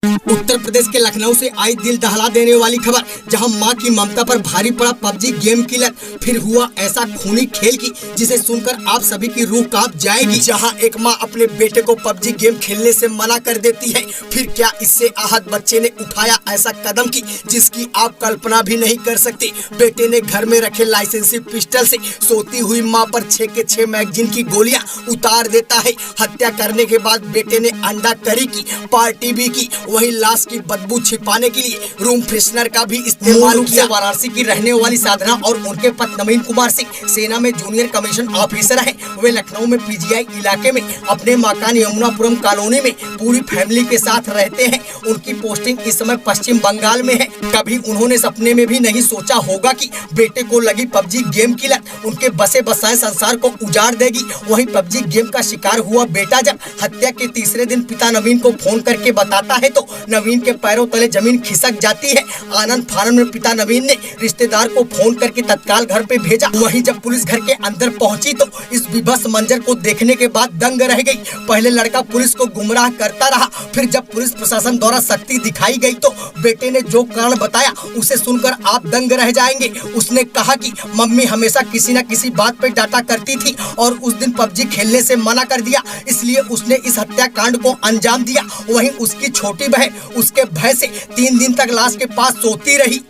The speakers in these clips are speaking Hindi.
उत्तर प्रदेश के लखनऊ से आई दिल दहला देने वाली खबर, जहां मां की ममता पर भारी पड़ा पबजी गेम की लत। फिर हुआ ऐसा खूनी खेल की जिसे सुनकर आप सभी की रूह कांप जाएगी। जहां एक मां अपने बेटे को पबजी गेम खेलने से मना कर देती है, फिर क्या इससे आहत बच्चे ने उठाया ऐसा कदम की जिसकी आप कल्पना भी नहीं कर सकते। बेटे ने घर में रखे लाइसेंसी पिस्टल से सोती हुई मां पर 6 के 6 मैगजीन की गोलियां उतार देता है। हत्या करने के बाद बेटे ने अंडा करी की पार्टी भी की, वहीं लाश की बदबू छिपाने के लिए रूम फ्रेशनर का भी इस्तेमाल किया। वाराणसी की रहने वाली साधना और उनके पति नवीन कुमार सिंह सेना में जूनियर कमीशन ऑफिसर हैं। वे लखनऊ में पीजीआई इलाके में अपने मकान यमुनापुरम कॉलोनी में पूरी फैमिली के साथ रहते हैं। उनकी पोस्टिंग इस समय पश्चिम बंगाल में है। कभी उन्होंने सपने में भी नहीं सोचा होगा कि बेटे को लगी पबजी गेम की लत उनके बसे बसाए संसार को उजाड़ देगी। वहीं पबजी गेम का शिकार हुआ बेटा जब हत्या के तीसरे दिन पिता नवीन को फोन करके बताता है तो नवीन के पैरों तले जमीन खिसक जाती है। आनंद फानन में पिता नवीन ने रिश्तेदार को फोन करके तत्काल घर पे भेजा। वहीं जब पुलिस घर के अंदर पहुंची तो इस विभत्स मंजर को देखने के बाद दंग रह गई। पहले लड़का पुलिस को गुमराह करता रहा, फिर जब पुलिस प्रशासन द्वारा सख्ती दिखाई गई तो बेटे ने जो कारण बताया उसे सुनकर आप दंग रह जाएंगे। उसने कहा कि मम्मी हमेशा किसी न किसी बात पे डांटा करती थी और उस दिन पबजी खेलने से मना कर दिया, इसलिए उसने इस हत्याकांड को अंजाम दिया। वहीं उसकी छोटी बहन उसके भय से 3 दिन तक लाश के पास सोती रही।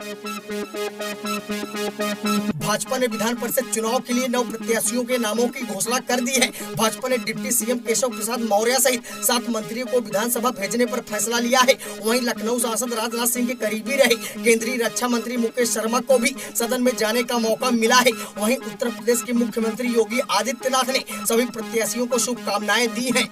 भाजपा ने विधान परिषद चुनाव के लिए 9 प्रत्याशियों के नामों की घोषणा कर दी है। भाजपा ने डिप्टी सीएम केशव प्रसाद मौर्य सहित 7 मंत्रियों को विधानसभा भेजने पर फैसला लिया है। वहीं लखनऊ सांसद राजनाथ सिंह के करीबी रहे केंद्रीय रक्षा मंत्री मुकेश शर्मा को भी सदन में जाने का मौका मिला है। वहीं उत्तर प्रदेश के मुख्यमंत्री योगी आदित्यनाथ ने सभी प्रत्याशियों को शुभकामनाएं दी हैं।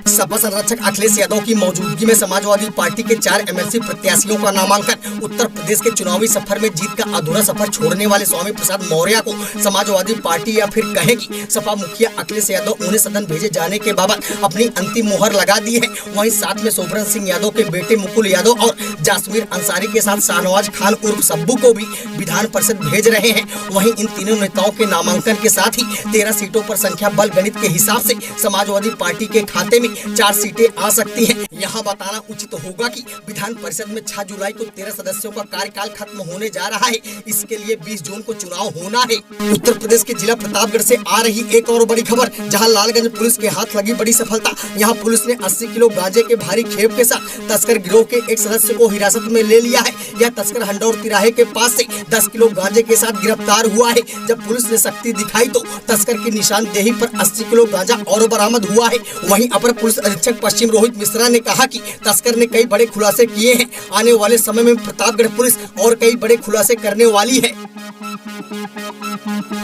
सपा संरक्षक अखिलेश यादव की मौजूदगी में समाजवादी पार्टी के 4 एमएलसी प्रत्याशियों का नामांकन। उत्तर प्रदेश के चुनावी सफर में जीत का अधूरा सफर छोड़ने वाले स्वामी प्रसाद मौर्य को समाजवादी पार्टी या फिर कहेगी सपा मुखिया अखिलेश यादव उन्हें सदन भेजे जाने के बाबत अपनी अंतिम मुहर लगा दी है। वहीं साथ में शोभरन सिंह यादव के बेटे मुकुल यादव और जासमीर अंसारी के साथ शाहनवाज खान उर्फ सब्बू को भी विधान परिषद भेज रहे हैं। वहीं इन तीनों नेताओं के नामांकन के साथ ही 13 सीटों पर संख्या बल गणित के हिसाब से समाजवादी पार्टी के खाते में 4 सीटें आ सकती हैं। यहाँ बताना उचित होगा कि विधान परिषद में 6 जुलाई को 13 सदस्यों का कार्यकाल खत्म होने जा रहा है। इसके लिए 20 जून को चुनाव होना है। उत्तर प्रदेश के जिला प्रतापगढ़ से आ रही एक और बड़ी खबर, जहां लालगंज पुलिस के हाथ लगी बड़ी सफलता। यहां पुलिस ने 80 किलो गांजे के भारी खेप के साथ तस्कर गिरोह के एक सदस्य को हिरासत में ले लिया है। यह तस्कर हंडौर तिराहे के पास से 10 किलो गांजे के साथ गिरफ्तार हुआ है। जब पुलिस ने सख्ती दिखाई तो तस्कर की निशानदेही पर 80 किलो गांजा और बरामद हुआ है। वहीं अपर पुलिस अधीक्षक पश्चिम रोहित मिश्रा ने कहा कि तस्कर ने कई बड़े खुलासे किए हैं। आने वाले समय में प्रतापगढ़ पुलिस और कई बड़े खुलासे करने वाली है।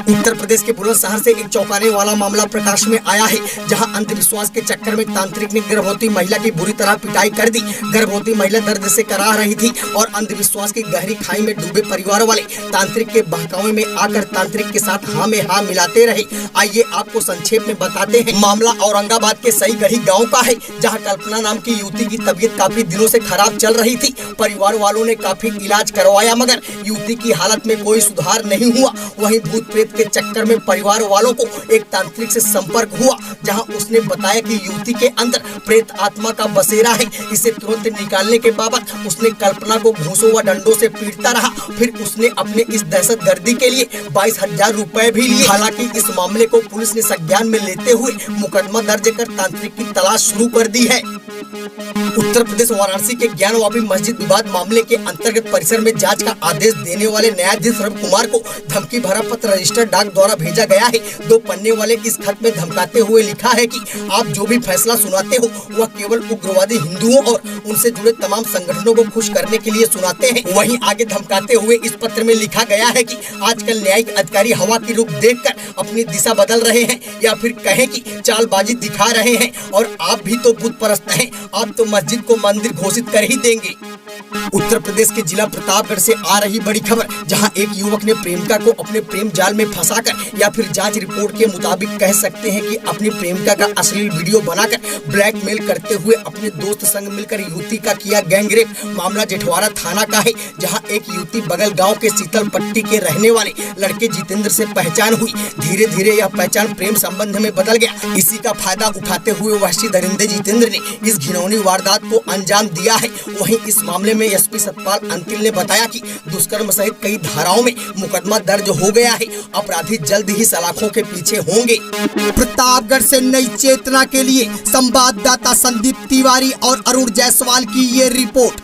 उत्तर प्रदेश के बुलंदशहर से एक चौंकाने वाला मामला प्रकाश में आया है, जहां अंधविश्वास के चक्कर में तांत्रिक ने गर्भवती महिला की बुरी तरह पिटाई कर दी। गर्भवती महिला दर्द से करा रही थी और अंधविश्वास की गहरी खाई में डूबे परिवार वाले तांत्रिक के बहकावे में आकर तांत्रिक के साथ हाँ में हाँ मिलाते रहे। आइए आपको संक्षेप में बताते हैं। मामला औरंगाबाद के सई गढ़ी गाँव का है, जहाँ कल्पना नाम की युवती की तबीयत काफी दिनों से खराब चल रही थी। परिवार वालों ने काफी इलाज करवाया मगर युवती की हालत में कोई सुधार नहीं हुआ। वहीं भूत प्रेत के चक्कर में परिवार वालों को एक तांत्रिक से संपर्क हुआ, जहां उसने बताया कि युवती के अंदर प्रेत आत्मा का बसेरा है। इसे तुरंत निकालने के बाबत उसने कल्पना को घूंसों व डंडों से पीटता रहा। फिर उसने अपने इस दहशतगर्दी के लिए 22,000 रुपए भी लिए। हालांकि इस मामले को पुलिस ने संज्ञान में लेते हुए मुकदमा दर्ज कर तांत्रिक की तलाश शुरू कर दी है। उत्तर प्रदेश वाराणसी के ज्ञानवापी मस्जिद विवाद मामले के अंतर्गत परिसर में जांच का आदेश देने वाले न्यायाधीश रवि कुमार को धमकी भरा पत्र रजिस्टर्ड डाक द्वारा भेजा गया है। 2 पन्ने वाले इस खत में धमकाते हुए लिखा है कि आप जो भी फैसला सुनाते हो वह केवल उग्रवादी हिंदुओं और उनसे जुड़े तमाम संगठनों को खुश करने के लिए सुनाते हैं। वहीं आगे धमकाते हुए इस पत्र में लिखा गया है कि आजकल न्यायिक अधिकारी हवा की रुख देखकर अपनी दिशा बदल रहे हैं या फिर कहें कि चालबाजी दिखा रहे हैं और आप भी तो बुत परस्त हैं। आप तो मस्जिद को मंदिर घोषित कर ही देंगे। उत्तर प्रदेश के जिला प्रतापगढ़ से आ रही बड़ी खबर, जहां एक युवक ने प्रेमिका को अपने प्रेम जाल में फंसाकर या फिर जांच रिपोर्ट के मुताबिक कह सकते हैं कि अपनी प्रेमिका का अश्लील वीडियो बनाकर ब्लैकमेल करते हुए अपने दोस्त संग मिलकर युवती का किया गैंगरेप। मामला जेठवाड़ा थाना का है, जहां एक युवती बगल गांव के शीतल पट्टी के रहने वाले लड़के जितेंद्र से पहचान हुई। धीरे धीरे यह पहचान प्रेम संबंध में बदल गया। इसी का फायदा उठाते हुए वहशी दरिंदे जितेंद्र ने इस घिनौनी वारदात को अंजाम दिया है। वहीं इस मामले में एसपी सतपाल अंतिल ने बताया कि दुष्कर्म सहित कई धाराओं में मुकदमा दर्ज हो गया है। अपराधी जल्द ही सलाखों के पीछे होंगे। प्रतापगढ़ से नई चेतना के लिए संवाददाता संदीप तिवारी और अरुण जायसवाल की ये रिपोर्ट।